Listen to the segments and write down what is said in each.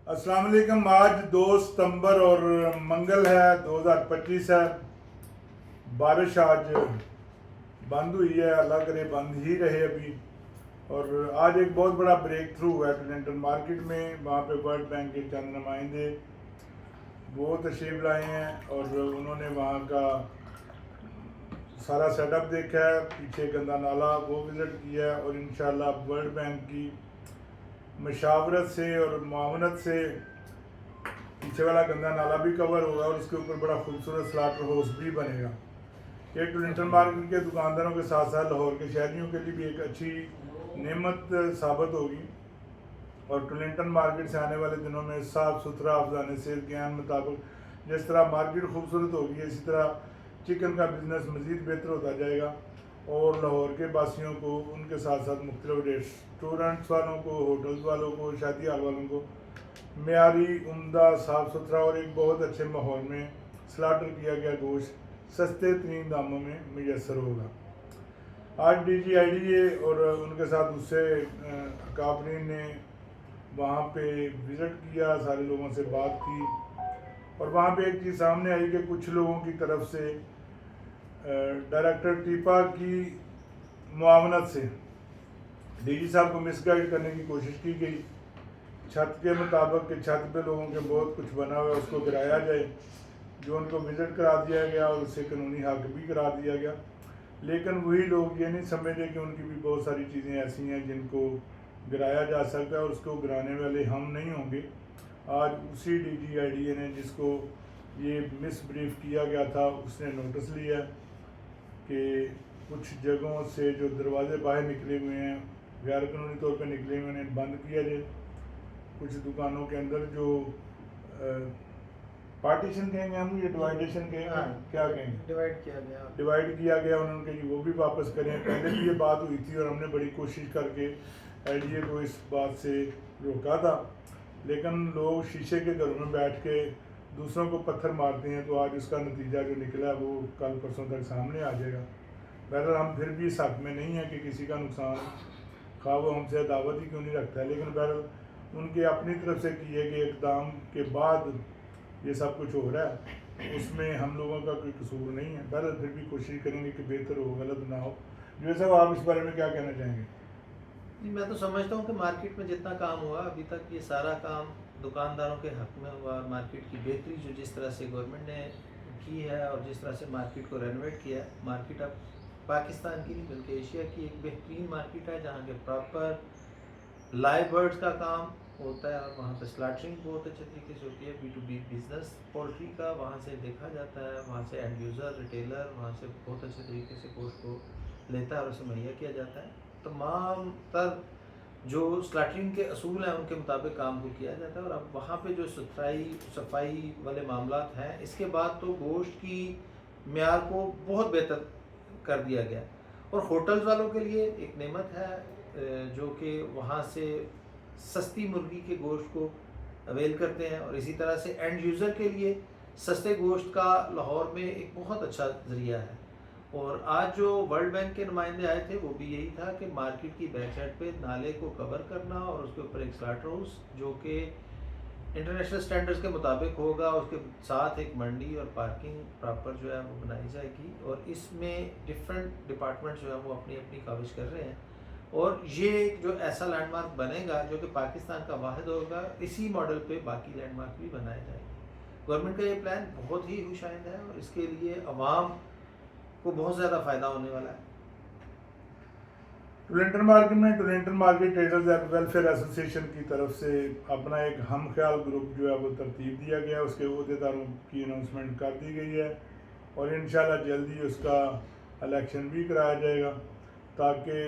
अस्सलाम वालेकुम। आज 2 सितंबर और मंगल है, 2025 है। बारिश आज बंद हुई है, अल्लाह करे बंद ही रहे अभी। और आज एक बहुत बड़ा ब्रेक थ्रू हुआ है टोरंटो मार्केट में। वहाँ पे वर्ल्ड बैंक के चंद नुमाइंदे वो तशरीफ लाए हैं और उन्होंने वहाँ का सारा सेटअप देखा है, पीछे गंदा नाला वो विज़िट किया है। और इंशाल्लाह वर्ल्ड बैंक की मशावरत से और मुआवनत से पीछे वाला गंदा नाला भी कवर होगा और उसके ऊपर बड़ा खूबसूरत स्लाटर हाउस भी बनेगा। ये टोरंटो मार्केट के दुकानदारों के साथ साथ लाहौर के शहरियों के लिए भी एक अच्छी नेमत साबित होगी। और टोरंटो मार्केट से आने वाले दिनों में साफ़ सुथरा अफजाने से ज्ञान मुताबिक जिस तरह मार्केट खूबसूरत होगी, इसी तरह चिकन का बिज़नेस मज़ीद बेहतर होता जाएगा। और लाहौर के बासियों को, उनके साथ साथ मुख्तलिफ रेस्टोरेंट्स वालों को, होटल्स वालों को, शादी हाल वालों को मेयारी, उम्दा, साफ़ सुथरा और एक बहुत अच्छे माहौल में स्लाटर किया गया गोश्त सस्ते तरीन दामों में मैसर होगा। आज DGIDA और उनके साथ दूसरे काबरीन ने वहाँ पे विज़िट किया, सारे लोगों से बात की। और वहाँ पे एक चीज़ सामने आई कि कुछ लोगों की तरफ से डायरेक्टर टीपा की मुआवनत से DG साहब को मिसगाइड करने की कोशिश की गई। छत के मुताबिक कि छत पे लोगों के बहुत कुछ बना हुआ है, उसको गिराया जाए, जो उनको विज़िट करा दिया गया और उससे कानूनी हक भी करा दिया गया। लेकिन वही लोग ये नहीं समझे कि उनकी भी बहुत सारी चीज़ें ऐसी हैं जिनको गिराया जा सकता है और उसको गिराने वाले हम नहीं होंगे। आज उसी DGIDA ने जिसको ये मिस ब्रीफ किया गया था, उसने नोटिस लिया कि कुछ जगहों से जो दरवाजे बाहर निकले हुए हैं, गैर कानूनी तौर पर निकले हुए, उन्हें बंद किया जाए। कुछ दुकानों के अंदर जो पार्टीशन कहेंगे हम, ये डिवाइडेशन कहेंगे, क्या कहेंगे, डिवाइड किया गया, उन्होंने कहा वो भी वापस करें। पहले भी ये बात हुई थी और हमने बड़ी कोशिश करके LDA को इस बात से रोका था, लेकिन लोग शीशे के घरों में बैठ के दूसरों को पत्थर मारते हैं। तो आज उसका नतीजा जो निकला वो कल परसों तक सामने आ जाएगा। बहरहाल हम फिर भी इस हक में नहीं है कि किसी का नुकसान, खा वो हमसे दावत ही क्यों नहीं रखता है, लेकिन बहरहाल उनके अपनी तरफ से किए गए इक़दाम के बाद ये सब कुछ हो रहा है, उसमें हम लोगों का कोई कसूर नहीं है। बहरहाल फिर भी कोशिश करेंगे कि बेहतर हो, गलत ना हो। जो साहब, आप इस बारे में क्या कहना चाहेंगे? मैं तो समझता हूँ कि मार्केट में जितना काम हुआ अभी तक, ये सारा काम दुकानदारों के हक में हुआ। मार्केट की बेहतरी जो जिस तरह से गवर्नमेंट ने की है और जिस तरह से मार्केट को रेनोवेट किया है, मार्केट अब पाकिस्तान की नहीं बल्कि एशिया की एक बेहतरीन मार्केट है, जहाँ के प्रॉपर लाइव बर्ड्स का काम होता है और वहाँ पे स्लाटरिंग बहुत अच्छे तरीके से होती है। B2B बिजनेस पोल्ट्री का वहाँ से देखा जाता है, वहाँ से एंड यूज़र रिटेलर वहाँ से बहुत अच्छे तरीके से गोश्त को लेता है और उसे मुहैया किया जाता है। तमाम तर जो स्लैटरिंग के असूल हैं उनके मुताबिक काम को किया जाता है। और अब वहाँ पे जो सफाई वाले मामलात हैं, इसके बाद तो गोश्त की म्यार को बहुत बेहतर कर दिया गया। और होटल्स वालों के लिए एक नेमत है जो कि वहाँ से सस्ती मुर्गी के गोश्त को अवेल करते हैं, और इसी तरह से एंड यूज़र के लिए सस्ते गोश्त का लाहौर में एक बहुत अच्छा ज़रिया है। और आज जो वर्ल्ड बैंक के नुमाइंदे आए थे वो भी यही था कि मार्केट की बैक साइड पे नाले को कवर करना और उसके ऊपर एक स्लाटर हाउस जो कि इंटरनेशनल स्टैंडर्ड्स के मुताबिक होगा, उसके साथ एक मंडी और पार्किंग प्रॉपर जो है वो बनाई जाएगी। और इसमें डिफरेंट डिपार्टमेंट जो है वो अपनी अपनी काविश कर रहे हैं। और ये जो ऐसा लैंडमार्क बनेगा जो कि पाकिस्तान का वाहिद होगा, इसी मॉडल पे बाकी लैंडमार्क भी बनाए जाएंगे। गवर्नमेंट का ये प्लान बहुत ही खुशाइंद है और इसके लिए अवाम को बहुत ज़्यादा फ़ायदा होने वाला है। टोरंटो मार्केट में Toronto market traders welfare association की तरफ से अपना एक हम ख्याल ग्रुप जो है वो तरतीब दिया गया है, उसके अहदेदारों की अनाउंसमेंट कर दी गई है और इंशाल्लाह जल्दी उसका इलेक्शन भी कराया जाएगा ताकि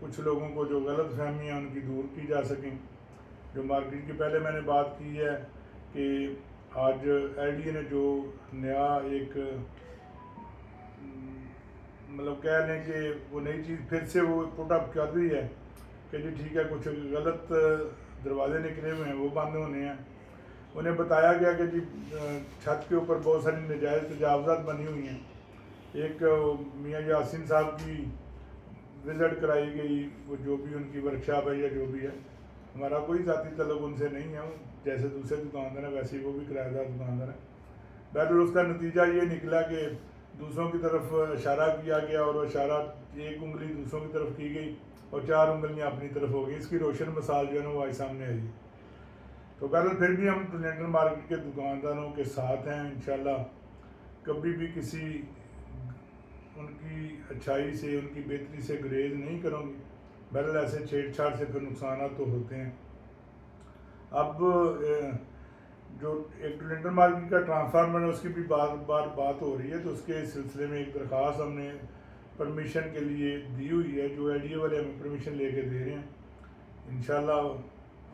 कुछ लोगों को जो गलत फहमियाँ उनकी दूर की जा सकें। जो मार्केट की पहले मैंने बात की है कि आज LDA ने जो नया एक मतलब कह लें कि वो नई चीज़ फिर से वो पुट अप कर रही है कि जी ठीक है, कुछ गलत दरवाजे निकले हुए हैं वो बंद होने हैं। उन्हें बताया गया कि जी छत के ऊपर बहुत सारी नजायज़ तजावज़ात बनी हुई हैं। एक मियाँ यासिन साहब की विज़िट कराई गई, वो जो भी उनकी वर्कशॉप है या जो भी है, ہمارا کوئی ذاتی تعلق ان سے نہیں ہے، جیسے دوسرے دکاندار ہیں ویسے ہی وہ بھی کرایہ دار دکاندار ہیں. بہرحال اس کا نتیجہ یہ نکلا کہ دوسروں کی طرف اشارہ کیا گیا اور اشارہ ایک انگلی دوسروں کی طرف کی گئی اور 4 انگلیاں اپنی طرف ہو گئی. اس کی روشن مثال جو ہے نا وہ آج سامنے آئی. تو بہرحال پھر بھی ہم ٹرینڈل مارکیٹ کے دکانداروں کے ساتھ ہیں انشاءاللہ. کبھی بھی کسی ان کی اچھائی سے ان کی بہتری سے گریز نہیں کروں گی. بہرحال ایسے چھیڑ چھاڑ سے پھر نقصانات تو ہوتے ہیں. اب جو ایک ٹرینڈل مارکیٹ کا ٹرانسفارمر ہے اس کی بھی بار بار بات ہو رہی ہے، تو اس کے سلسلے میں ایک درخواست ہم نے پرمیشن کے لیے دی ہوئی ہے، جو ایل ڈی اے والے ہمیں پرمیشن لے کے دے رہے ہیں. انشاءاللہ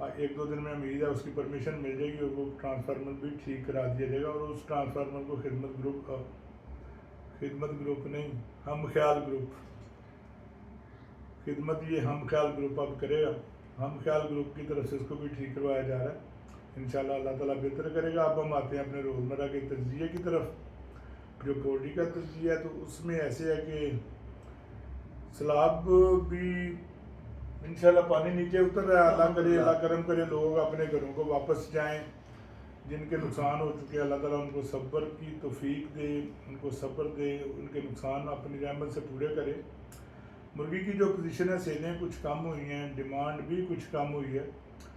1-2 دن میں امید ہے اس کی پرمیشن مل جائے گی اور وہ ٹرانسفارمر بھی ٹھیک کرا دیا جائے گا. اور اس ٹرانسفارمر کو خدمت گروپ نہیں، ہم خیال گروپ، خدمت یہ ہم خیال گروپ اب کرے گا. ہم خیال گروپ کی طرف سے اس کو بھی ٹھیک کروایا جا رہا ہے. انشاءاللہ اللہ تعالیٰ بہتر کرے گا. اب ہم آتے ہیں اپنے روزمرہ کے تجزیے کی طرف. جو پولٹری کا تجزیہ ہے تو اس میں ایسے ہے کہ سیلاب بھی انشاءاللہ پانی نیچے اتر رہا ہے. اللہ کرے، اللہ کرم کرے لوگ اپنے گھروں کو واپس جائیں. جن کے نقصان ہو چکے اللہ تعالیٰ ان کو صبر کی توفیق دے، ان کو صبر دے، ان کے نقصان اپنی رحمت سے پورے کرے. مرغی کی جو پوزیشن ہے سیلیں کچھ کم ہوئی ہیں، ڈیمانڈ بھی کچھ کم ہوئی ہے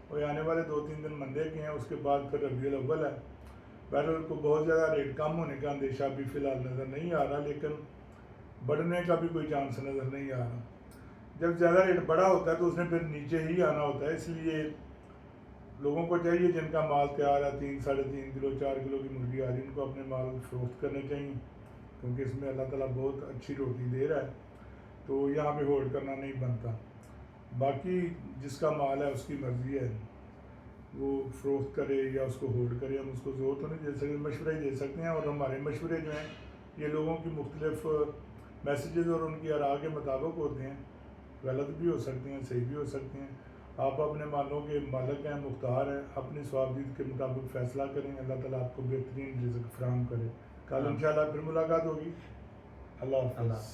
اور آنے والے 2-3 دن مندے کے ہیں. اس کے بعد پھر ربیع الاول ہے. بہرحال کو بہت زیادہ ریٹ کم ہونے کا اندیشہ بھی فی الحال نظر نہیں آ رہا، لیکن بڑھنے کا بھی کوئی چانس نظر نہیں آ رہا. جب زیادہ ریٹ بڑا ہوتا ہے تو اس نے پھر نیچے ہی آنا ہوتا ہے. اس لیے لوگوں کو چاہیے جن کا مال تیار ہے 3-3.5 کلو 4 کلو کی مرغی آ رہی ان کو اپنے مال فروخت کرنے چاہیے، کیونکہ اس میں اللہ تعالیٰ بہت اچھی روٹی دے رہا ہے. تو یہاں پہ ہولڈ کرنا نہیں بنتا. باقی جس کا مال ہے اس کی مرضی ہے، وہ فروخت کرے یا اس کو ہولڈ کرے. ہم اس کو زور تو نہیں دے سکتے، مشورے ہی دے سکتے ہیں. اور ہمارے مشورے جو ہیں یہ لوگوں کی مختلف میسیجز اور ان کی آراء کے مطابق ہوتے ہیں. غلط بھی ہو سکتے ہیں، صحیح بھی ہو سکتے ہیں. آپ اپنے مالوں کے مالک ہیں، مختار ہیں. اپنی ثوابدید کے مطابق فیصلہ کریں. اللہ تعالیٰ آپ کو بہترین رزق فراہم کرے. کل انشاءاللہ پھر ملاقات ہوگی. اللہ حافظ.